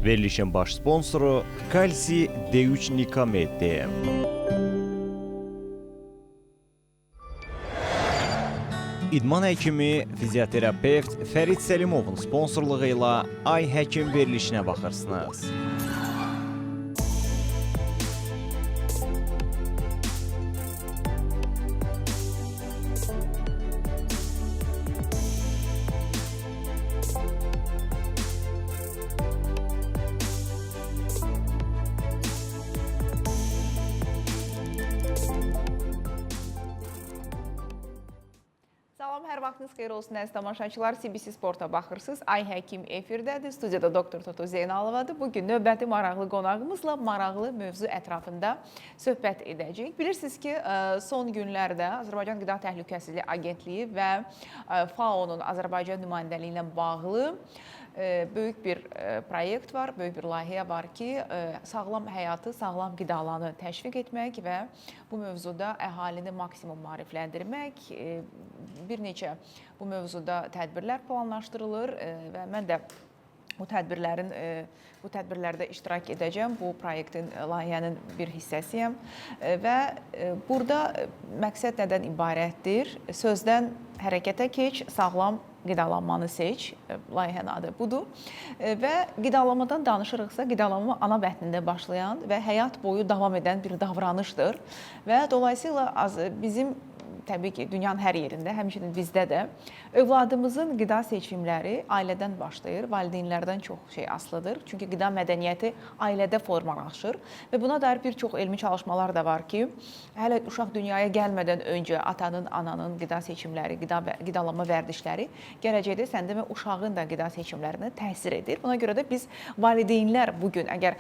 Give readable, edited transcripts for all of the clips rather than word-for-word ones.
Verilişin baş sponsoru Kalsi D3 Nikamed. İdman həkimi, fizioterapevt Fərid Səlimovun sponsorluğu ilə Ay Həkim verilişinə baxırsınız. Salam, hər vaxtınız xeyir olsun əziz tamaşaçılar. CBC Sporta baxırsınız. Ay Həkim efirdədir. Studiyada Doktor Toto Zeynalovadır. Bugün növbəti maraqlı qonağımızla maraqlı mövzu ətrafında söhbət edəcəyik. Bilirsiniz ki, son günlərdə Azərbaycan Qida Təhlükəsizliyi Agentliyi və FAO-nun Azərbaycan nümayəndəliyi ilə bağlı böyük bir proyekt var, böyük bir layihə var ki, sağlam həyatı, sağlam qidalanı təşviq etmək və bu mövzuda əhalini maksimum maarifləndirmək, bir neçə bu mövzuda tədbirlər planlaşdırılır və mən də bu tədbirlərdə iştirak edəcəm. Bu proyektin, layihənin bir hissəsiyəm və burada məqsəd nədən ibarətdir? Sözdən hərəkətə keç, sağlam qidalanmanı seç, layihənin adı budur. Və qidalanmadan danışırıqsa, qidalanma ana bətnində başlayan və həyat boyu davam edən bir davranışdır. Və dolayısıyla bizim təbii ki, dünyanın hər yerində, həmçinin bizdə də övladımızın qida seçimləri ailədən başlayır, valideynlərdən çox şey asılıdır. Çünki qida mədəniyyəti ailədə formalaşır və buna dair bir çox elmi çalışmalar da var ki, hələ uşaq dünyaya gəlmədən öncə atanın, ananın qida seçimləri, qidalanma vərdişləri gələcəkdə səndə və uşağın da qida seçimlərinə təsir edir. Buna görə də biz valideynlər bugün əgər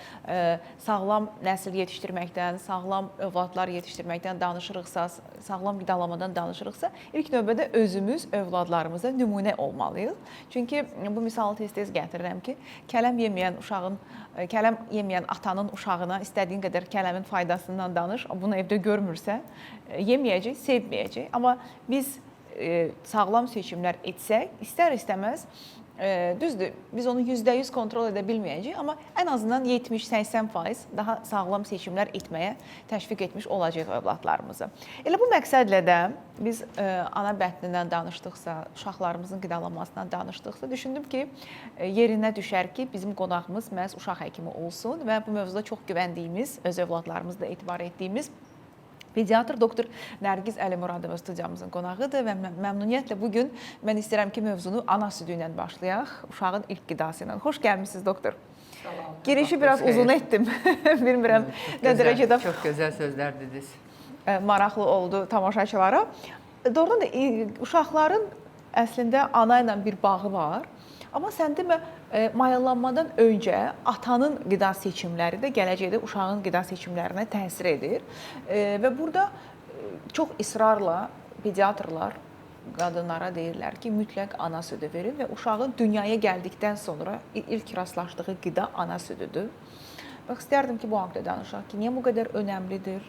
sağlam nəsil yetişdirməkdən, sağlam övladlar yetişdirməkdən danışırıqsa, sağlam qidalanmadan danışırıqsa, ilk növbədə özümüz övladlarımıza nümunə olmalıyıq. Çünki bu misalı tez-tez gətirirəm ki, kələm yeməyən atanın uşağına istədiyin qədər kələmin faydasından danış, bunu evdə görmürsə, yeməyəcək, sevməyəcək. Amma biz sağlam seçimlər etsək, istər-istəməz, düzdür, biz onu %100 kontrol edə bilməyəcəyik, amma ən azından 70-80% daha sağlam seçimlər etməyə təşviq etmiş olacaq övladlarımızı. Elə bu məqsədlə də biz ana bətnindən danışdıqsa, uşaqlarımızın qidalanmasından danışdıqsa, düşündüm ki, yerinə düşər ki, bizim qonağımız məhz uşaq həkimi olsun və bu mövzuda çox güvəndiyimiz, öz övladlarımızda etibar etdiyimiz pediatr doktor Nərgiz Əlimuradova studiyamızın qonağıdır və məmnuniyyətlə bugün mən istəyirəm ki, mövzunu ana südü ilə başlayaq, uşağın ilk qidası ilə. Xoş gəlmişsiniz, doktor. Girişi biraz uzun etdim. Bilmirəm nə dərəcədə çox gözəl sözlər dediniz. Maraqlı oldu tamaşaçılara. Doğrudan da uşaqların əslində ana ilə bir bağı var. Amma sən demə, mayalanmadan öncə atanın qida seçimləri də gələcəkdə uşağın qida seçimlərinə təsir edir. Və burada çox israrla pediatrlar qadınlara deyirlər ki, mütləq ana südü verin və uşağın dünyaya gəldikdən sonra ilk rastlaşdığı qida ana südüdür. Bax, istərdim ki, bu haqda danışaq ki, niyə bu qədər önəmlidir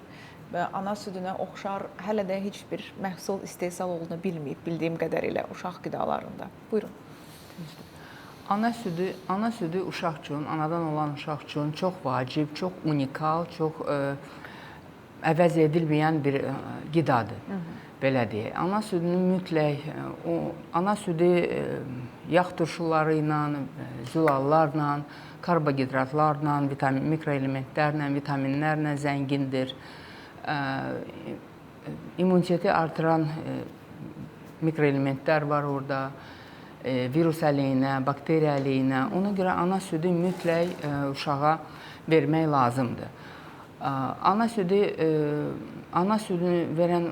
və ana südünə oxşar hələ də heç bir məhsul istehsal oluna bilməyib, bildiyim qədərilə uşaq qidalarında. Buyurun. Ana südü uşaq üçün, anadan olan uşaq üçün çox vacib, çox unikal, çox əvəz edilməyən bir qidadır. Belə deyək. Ana südünü mütləq, ana südü yağ turşuları ilə, zülallarla, karbohidratlarla, mikroelementlərlə, vitaminlərlə zəngindir. İmmuniteti artıran mikroelementlər var orada. Virus əleyhinə, bakteriya əleyhinə. Ona görə ana südü mütləq uşağa vermək lazımdır. Ana südünü verən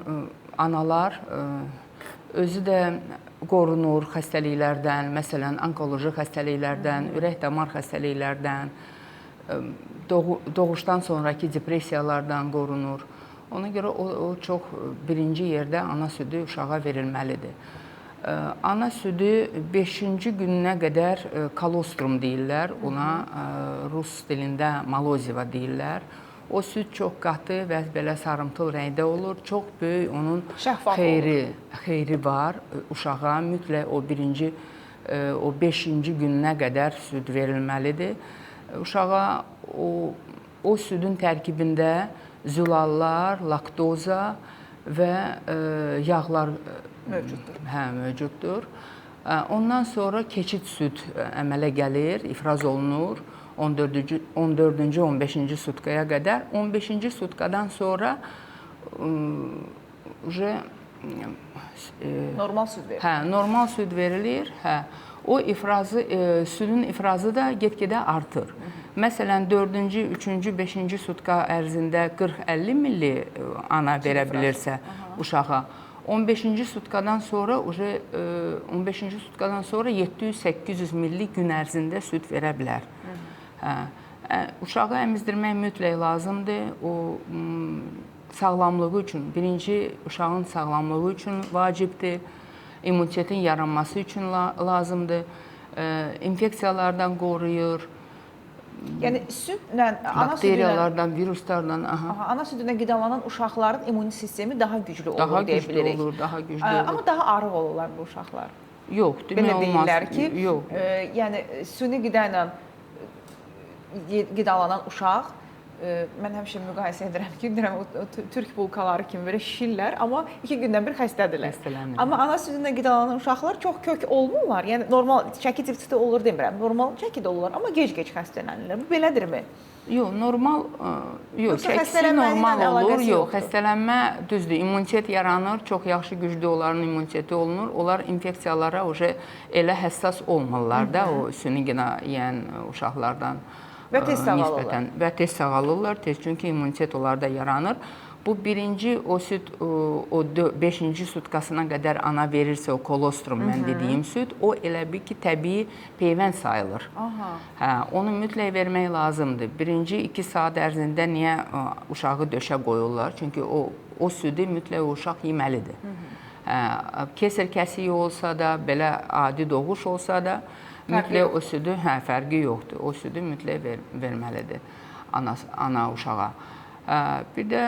analar özü də qorunur xəstəliklərdən, məsələn, onkoloji xəstəliklərdən, ürək-damar xəstəliklərdən, doğuşdan sonraki depressiyalardan qorunur. Ona görə o çox birinci yerdə ana südü uşağa verilməlidir. Ana südü 5-ci gününə qədər kolostrum deyirlər, ona rus dilində maloziva deyirlər. O süd çox qatı və belə sarımtıl rəngdə olur. Çox böyük onun xeyri var uşağa. Mütləq o 5-ci gününə qədər süd verilməlidir. uşağa o südün tərkibində zülallar, laktoza və yağlar mövcuddur. Ondan sonra keçid süd əmələ gəlir, ifraz olunur 14-cü, 15-ci sutkaya qədər. 15-ci sutkadan sonra normal süd verilir. Hə, normal süd verilir. Hə. O ifrazı, südün ifrazı da get-gedə artır. Məsələn, 4-cü, 3-cü, 5-ci sutka ərzində 40-50 milli ana verə bilirsə uşağa, 15-ci sutkadan sonra 15-ci sutkadan sonra 700-800 milli gün ərzində süd verə bilər. Uşağı əmizdirmək mütləq lazımdır. O sağlamlığı üçün, birinci uşağın sağlamlığı üçün vacibdir. İmmunitetin yaranması üçün lazımdır. İnfeksiyalardan qoruyur. Yəni südlə, bakteriyalardan, viruslardan. Ana südünə qidalanan uşaqların immuni sistemi daha güclü olur, daha deyə bilirik. Daha güclü olur. Amma daha arıq olurlar bu uşaqlar. Yox, demək olmaz. Belə deyirlər ki, yox. Yəni süni qida ilə qidalanan uşaq, mən həmişə müqayisə edirəm ki, türk bulkaları kimi belə şişirlər, amma 2 gündən bir xəstədirlər. Amma ana südünə qidalanan uşaqlar çox kök olmurlar. Yəni normal çəki tifti olur demirəm. Normal çəki də olurlar, amma gec-gec xəstələnirlər. Bu belədirmi? Yox, normal, çəkisi normal olur. Yox, xəstələnmə düzdür. İmmunitet yaranır, çox yaxşı güclü onların immuniteti olunur. Onlar infeksiyalara elə həssas olmurlar da o süni qida yeyən uşaqlardan. Və tez sağalırlar. Və tez sağalırlar, çünki immunitet onlarda yaranır. Bu birinci o süd, o 5-ci sutkasına qədər ana verirsə o kolostrum, mən dediyim süd, o elə bir ki, təbii peyvənd sayılır. Onu mütləq vermək lazımdır. Birinci 2 saat ərzində niyə uşağı döşə qoyurlar? Çünki o südü mütləq uşaq yeməlidir. Kesir kəsiyi olsa da, belə adi doğuş olsa da, mütləq o südü, fərqi yoxdur. O südü mütləq verməlidir ana uşağa. Bir də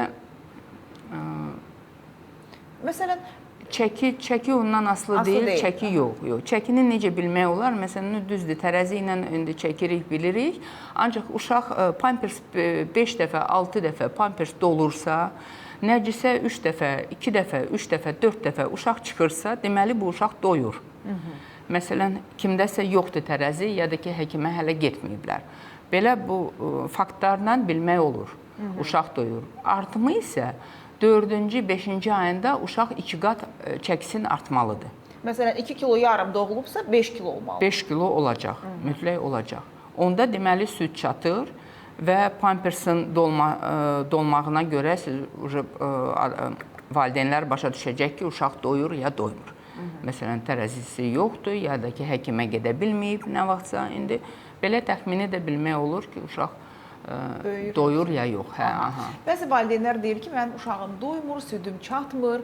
məsələn, çəki ondan asılı deyil, çəki yox. Çəkini necə bilmək olar? Məsələn, düzdür, tərəzi ilə indi çəkirik, bilirik. Ancaq uşaq pampers 5 dəfə, 6 dəfə pampers dolursa, nəcisə 3 dəfə, 2 dəfə, 3 dəfə, 4 dəfə uşaq çıxırsa, deməli bu uşaq doyur. Məsələn, kimdəsə yoxdur tərəzi, ya da ki, həkimə hələ getməyiblər. Belə bu faktlarla bilmək olur. Uşaq doyur. Artımı isə 4-cü, 5-ci ayında uşaq 2 qat çəkisinin artmalıdır. Məsələn, 2 kilo yarım doğulubsa 5 kilo olmalı. 5 kilo olacaq, mütləq olacaq. Onda deməli süd çatır və pampersin dolmağına görə siz valideynlər başa düşəcək ki, uşaq doyur ya doymur. Məsələn, tərəzisi yoxdur, ya da ki, həkimə gedə bilməyib nə vaxtsa. İndi belə təxmini də bilmək olur ki, uşaq doyur ya yox. Bəzi valideynlər deyir ki, mən uşağım doymur, südüm çatmır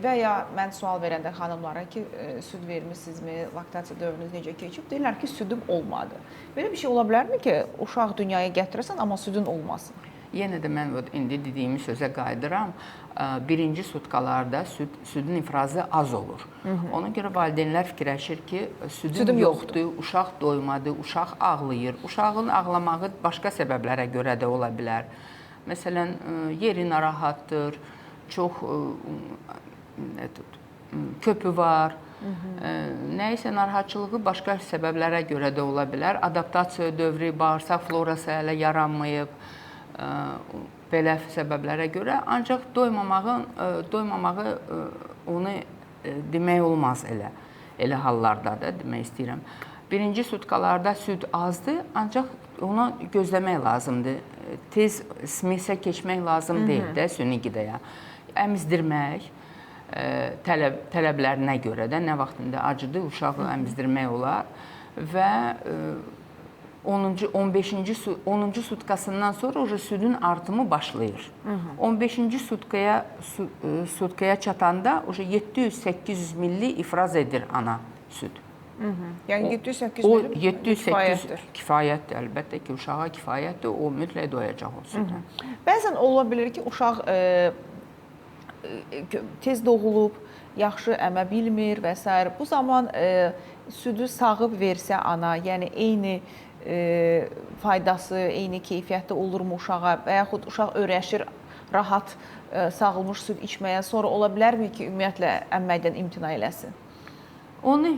və ya mən sual verəndə xanımlara ki, süd vermisinizmi, laktasiya dövrünüz necə keçib? Deyirlər ki, südüm olmadı. Belə bir şey ola bilərmi ki, uşaq dünyaya gətirəsən, amma südün olmasın? Yenə də mən indi dediyimi sözə qayıdıram. Birinci sutkalarda südün ifrazı az olur. Ona görə valideynlər fikirləşir ki, südüm yoxdur, uşaq doymadı, uşaq ağlayır. Uşağın ağlamağı başqa səbəblərə görə də ola bilər. Məsələn, yeri narahatdır, çox köpü var, nəyisə narahatçılığı başqa səbəblərə görə də ola bilər. Adaptasiya dövrü, bağırsaq florası hələ yaranmayıb, belə səbəblərə görə. Ancaq doymamağı onu demək olmaz elə hallarda da demək istəyirəm. Birinci sutkalarda süd azdır, ancaq onu gözləmək lazımdır. Tez smesə keçmək lazım deyil də süni qidaya. Əmizdirmək tələblərinə görə də nə vaxtında acıdır, uşağı əmizdirmək olar və 10-cu sutkasından sonra südün artımı başlayır. 15-ci sutkaya çatanda 700-800 milli ifraz edir ana süd. Yəni 700-800 milli kifayətdir. Kifayətdir, əlbəttə ki, uşağa kifayətdir, o mütləq doyacaq o süddən. Bəzən ola bilir ki, uşaq tez doğulub, yaxşı əmə bilmir və s. Bu zaman südü sağıb versə ana, yəni eyni faydası, eyni keyfiyyətdə olurmu uşağa və yaxud uşaq öyrəşir rahat sağılmış süd içməyə, sonra ola bilərmi ki, ümumiyyətlə əmməkdən imtina eləsin? Onu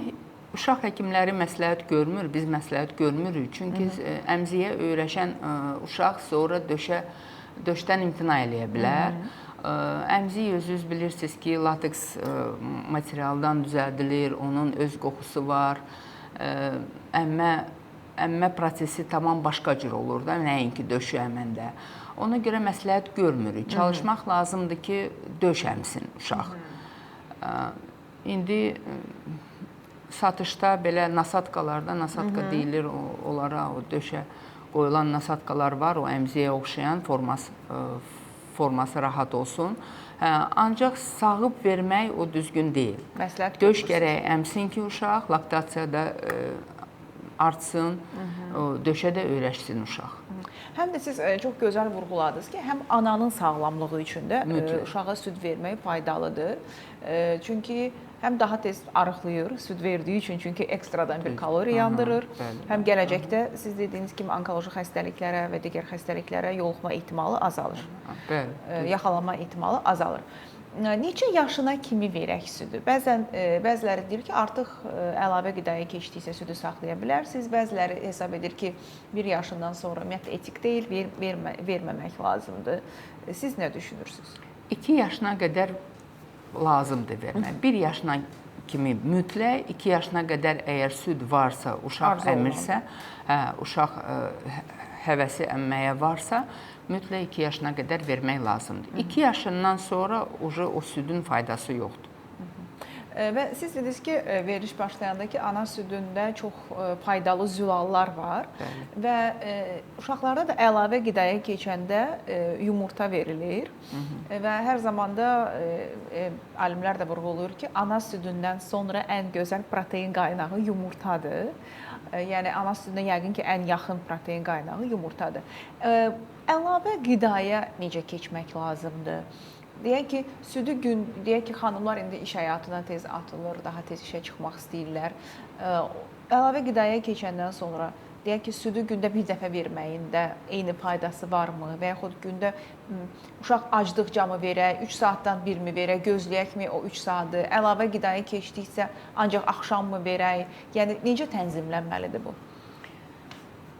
uşaq həkimləri məsləhət görmür, biz məsləhət görmürük. Çünki əmziyə öyrəşən uşaq sonra döşdən imtina eləyə bilər. Əmzik özünüz bilirsiniz ki, lateks materialdan düzəldilir, onun öz qoxusu var. Əmmə prosesi tamam başqa cür olur da, nəinki döşü əməndə. Ona görə məsləhət görmürük. Çalışmaq lazımdır ki, döş əmsin uşaq. İndi satışda belə nasatkalarda, nasatka deyilir onlara, o döşə qoyulan nasatkalar var, o əmziyə oxşayan forması rahat olsun. Ancaq sağıb vermək o düzgün deyil. Döş gərək əmsin ki, uşaq laktasiyada artsın, döşə də öyrəşsin uşaq. Həm də siz çox gözəl vurğuladınız ki, həm ananın sağlamlığı üçün də uşağa süd vermək faydalıdır. Çünki həm daha tez arıqlayır süd verdiyi üçün, çünki ekstradan bir kalori yandırır. Həm gələcəkdə siz dediyiniz kimi onkoloji xəstəliklərə və digər xəstəliklərə yoluxma ehtimalı azalır. Yaxalanma ehtimalı azalır. Neçə yaşına kimi verək südü? Bəziləri deyir ki, artıq əlavə qidaya keçdiksə südü saxlaya bilərsiniz. Bəziləri hesab edir ki, 1 yaşından sonra ümumiyyətlə etik deyil, verməmək lazımdır. Siz nə düşünürsünüz? 2 yaşına qədər lazımdır vermək. 1 yaşına kimi mütləq, 2 yaşına qədər əgər süd varsa, uşaq əmirsə, uşaq həvəsi əmməyə varsa, mütləq 2 yaşına qədər vermək lazımdır. 2 yaşından sonra o südün faydası yoxdur. Və siz dediniz ki, veriliş başlayanda ki, ana südündə çox faydalı zülallar var və uşaqlarda da əlavə qidaya keçəndə yumurta verilir və hər zamanda alimlər də vurğulayır ki, ana südündən sonra ən gözəl protein qaynağı yumurtadır. Yəni, ana südünə yəqin ki, ən yaxın protein qaynağı yumurtadır. Əlavə qidaya necə keçmək lazımdır? Deyək ki, deyək ki, xanımlar indi iş həyatına tez atılır, daha tez işə çıxmaq istəyirlər. Əlavə qidaya keçəndən sonra, deyək ki, südü gündə bir dəfə verməyin də eyni faydası varmı? Və yaxud gündə uşaq acdıqca mı verək, 3 saatdan bir mi verək, gözləyəkmi o 3 saatı? Əlavə qidaya keçdiksə ancaq axşam mı verək? Yəni, necə tənzimlənməlidir bu?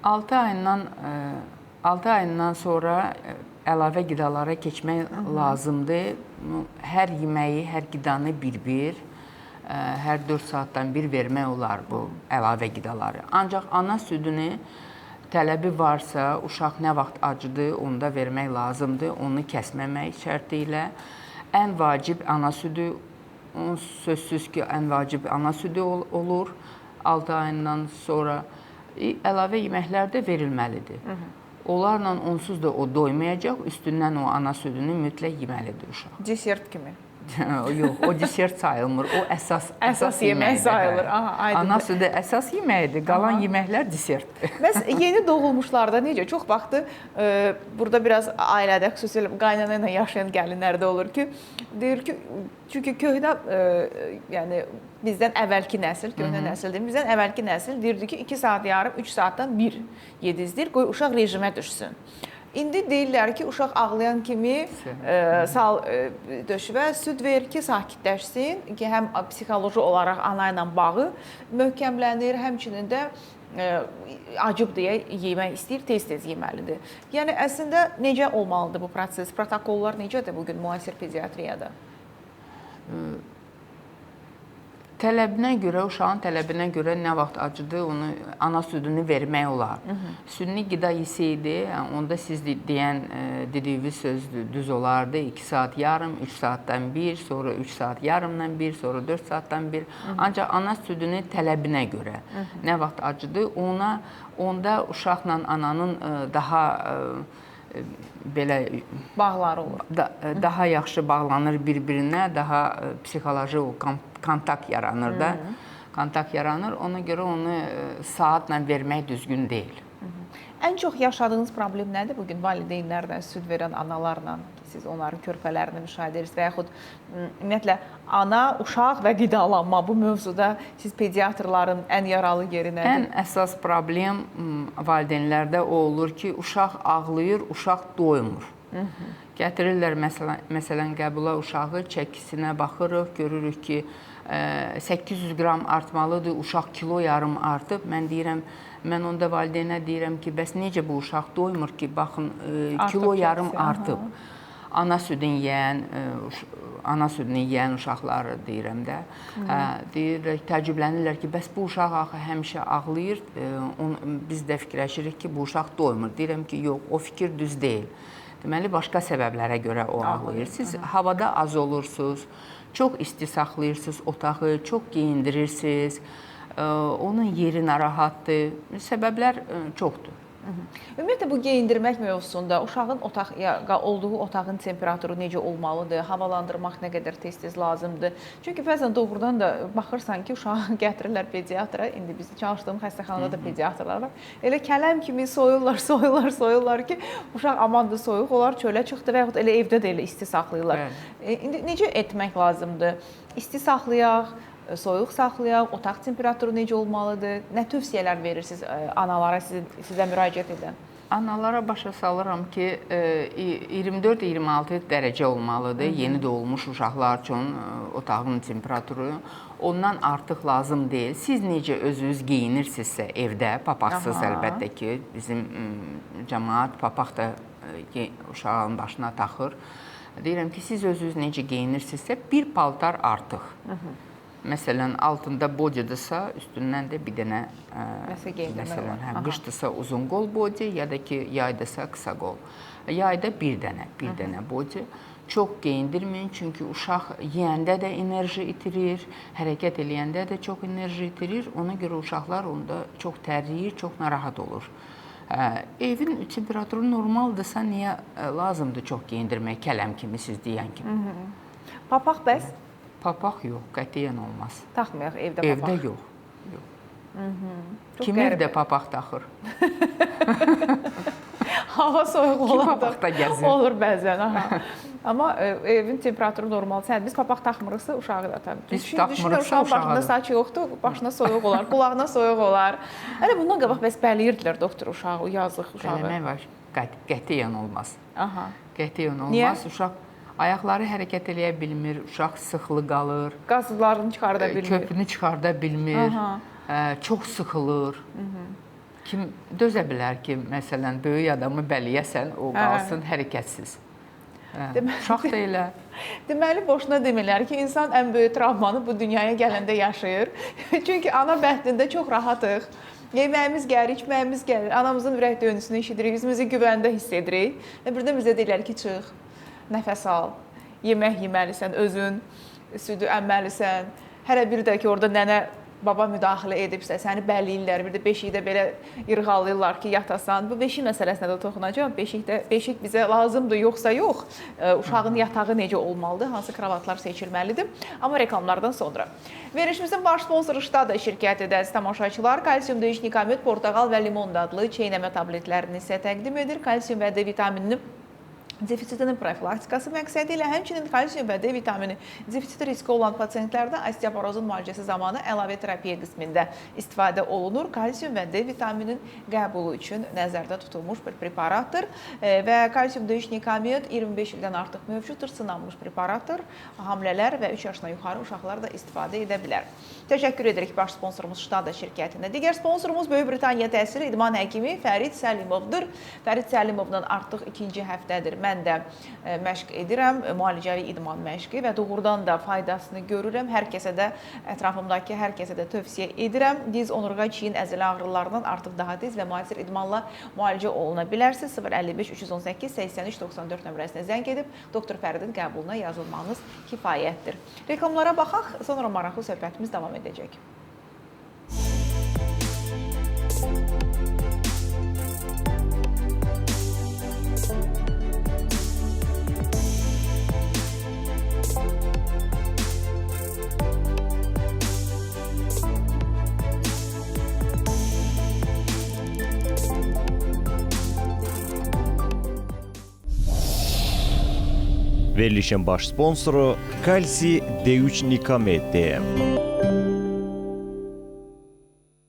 6 ayından sonra əlavə qidalara keçmək lazımdır. Hər yeməyi, hər qidanı bir-bir, hər 4 saatdan bir vermək olar bu əlavə qidaları. Ancaq ana südünü tələbi varsa, uşaq nə vaxt acıdır, onda vermək lazımdır. Onu kəsməmək şərti ilə. Ən vacib ana südü, sözsüz ki, ən vacib ana südü olur. 6 ayından sonra əlavə yeməklər də verilməlidir. Onlarla onsuz da o doymayacaq, üstündən o ana südünü mütləq yeməlidir uşaq. Desert kimi. Yox, o desert sayılmır, o əsas yemək sayılır. Ana südü əsas yeməkdir, qalan yeməklər desertdir. Bəs yeni doğulmuşlarda necə? Çox vaxtı burada biraz ailədə, xüsusilə qaynana ilə yaşayan gəlinlərdə olur ki, deyir ki, çünki köhnə, yəni bizdən əvvəlki nəsil, köhnə nəsil deyil, bizdən əvvəlki nəsil deyirdi ki, 2 saat yarım, 3 saatdan bir yedizdir, qoy uşaq rejimə düşsün. İndi deyirlər ki, uşaq ağlayan kimi sal döşüvə süd ver ki, sakitləşsin, ki, həm psixoloji olaraq ana ilə bağı möhkəmlənir, həmçinin də acıb deyə yemək istəyir, tez-tez yeməlidir. Yəni, əslində, necə olmalıdır bu proses? Protokollar necədir bugün müasir pediatriyada? Tələbinə görə, uşağın tələbinə görə nə vaxt acıdır, onu ana südünü vermək olar. Südünü qida yesəydi, onda siz deyən dediyiniz söz düz olardı. 2 saat yarım, 3 saatdan bir, sonra 3 saat yarımdan bir, sonra 4 saatdan bir. Ancaq ana südünü tələbinə görə nə vaxt acıdır, onda uşaqla ananın daha belə bağları olur. Daha yaxşı bağlanır bir-birinə, daha psixoloji kontakt yaranır da. Kontakt yaranır, ona görə onu saatla vermək düzgün deyil. Ən çox yaşadığınız problem nədir bugün valideynlərlə, süd verən analarla ki, siz onların körpələrini müşahidə edirsiniz və yaxud ümumiyyətlə ana, uşaq və qidalanma bu mövzuda siz pediatrların ən yaralı yeri nədir? Ən əsas problem valideynlərdə o olur ki, uşaq ağlayır, uşaq doymur. Gətirirlər məsələn qəbula uşağı, çəkisinə baxırıq, görürük ki 800 qram artmalıdır, uşaq kilo yarım artıb. Mən onda valideynə deyirəm ki, bəs necə bu uşaq doymur ki, baxın kilo yarım artıb. Ana südünü yeyən uşaqları deyirəm də. Deyir, təəccüblənirlər ki, bəs bu uşaq axı həmişə ağlayır. Biz də fikirləşirik ki, bu uşaq doymur. Deyirəm ki, yox, o fikir düz deyil. Deməli, başqa səbəblərə görə o ağlayır. Siz havada az olursunuz, çox isti saxlayırsınız otağı, çox geyindirirsiniz, onun yeri narahatdır. Səbəblər çoxdur. Ümumiyyətlə, bu geyindirmək mövzusunda uşağın olduğu otağın temperaturu necə olmalıdır, havalandırmaq nə qədər tez-tez lazımdır? Çünki bəzən doğrudan da baxırsan ki, uşağı gətirirlər pediatra, indi biz çalışdığım xəstəxanada da pediatrlar var. Elə kələm kimi soyurlar ki, uşaq amandır soyuq olar, çölə çıxdı və yaxud elə evdə də elə isti saxlayırlar. İndi necə etmək lazımdır? İsti saxlayaq, soyuq saxlayaq, otaq temperaturu necə olmalıdır? Nə tövsiyələr verirsiniz analara, sizə müraciət edən? Analara başa salıram ki, 24-26 dərəcə olmalıdır yeni doğulmuş uşaqlar üçün otağın temperaturu. Ondan artıq lazım deyil. Siz necə özünüz geyinirsinizsə evdə, papaqsız əlbəttə ki, bizim cəmaət papaq da uşağın başına taxır. Deyirəm ki, siz özünüz necə geyinirsinizsə bir paltar artıq. Məsələn, altında bodyadırsa, üstündən də bir dənə, məsələn, qışdırsa uzun qol body, ya da ki, yaydırsa qısa qol. Yayda bir dənə body. Çox geyindirməyin, çünki uşaq yeyəndə də enerji itirir, hərəkət eləyəndə də çox enerji itirir. Ona görə uşaqlar onda çox tərləyir, çox narahat olur. Evin temperaturu normaldırsa, niyə lazımdır çox geyindirmək, kələm kimi, siz deyən kimi? Papaq bəs? Papaq yox, qətiyyən olmaz. Taxmayaq evdə papaq? Evdə yox. Kim evdə papaq taxır? Hava soyuq papaqda gəzir? Olur bəzən. Amma evin temperaturu normaldır. Biz papaq taxmırıqsa uşağı da tabii. Biz taxmırıqsa uşağın başında saç yoxdur, başına soyuq olar, qulağına soyuq olar. Hələ bundan qabaq bəs bəliyirdilər doktor uşağı, yazıq uşağı. Eləmək var, qətiyyən olmaz. Qətiyyən olmaz. Niyə? Uşaq ayaqları hərəkət eləyə bilmir, uşaq sıxılı qalır. Qazlarını çıxarda bilmir. Köpünü çıxarda bilmir, çox sıxılır. Kim dözə bilər ki, məsələn, böyük adamı bəliyəsən, o qalsın hərəkətsiz. Uşaq da elə. Deməli, boşuna demirlər ki, insan ən böyük travmanı bu dünyaya gələndə yaşayır. Çünki ana bəhtində çox rahatıq. Yeməyimiz gəlir, içməyimiz gəlir, anamızın ürək döyüntüsünü eşidirik, özümüzü güvəndə hiss edirik. Birdən bizə deyirlər ki, çıx. Nəfəs al, yemək yeməlisən, özün, südü əmməlisən. Hələ bir də ki, orada nənə, baba müdaxilə edibsə, səni bəliyirlər, bir də beşikdə belə yırğalayırlar ki, yatasan. Bu beşik məsələsinə də toxunacaq. Beşik bizə lazımdır, yoxsa yox. Uşağın yatağı necə olmalıdır, hansı kravatlar seçilməlidir. Amma reklamlardan sonra. Verilişimizin baş sponsoru Ştada şirkəti də tamaşaçılar kalsium D3 Nikamid, portağal və limon dadlı çeynəmə tabletlərini isə təqdim edir. Kalsium və D vitaminini defisitinin profilaktikası məqsədi ilə həmçinin kalsium və D vitamini defisiti riski olan pasientlərdə osteoporozun müalicəsi zamanı əlavə terapiya qismində istifadə olunur. Kalsium və D vitaminin qəbulu üçün nəzərdə tutulmuş bir preparatdır və kalsium D3 Nikamid 25 ildən artıq mövcuddur, sınanmış preparatdır. Hamilələr və 3 yaşına yuxarı uşaqlar da istifadə edə bilər. Təşəkkür edirik baş sponsorumuz Ştada şirkətinə. Digər sponsorumuz Böyük Britaniya təhsili idman həkimi Fərid Səlimovdur. Fərid Səlimovdan artıq ikinci həftədir mən də məşq edirəm, müalicəvi idman məşqi və doğrudan da faydasını görürəm. Hər kəsə də, ətrafımdakı hər kəsə də tövsiyə edirəm. Diz, onurğa, çiyin, əzələ ağrılarından artıq daha tez və müasir idmanla müalicə oluna bilərsiniz. 055-318-83-94 nömrəsinə zəng edib doktor Fəridin qəbuluna yazılmanız kifayətdir. Reklamlara baxaq, sonra maraqlı söhbətimiz davam edəcək. Verilişin baş sponsoru Kalsi D3 Nikamed DM.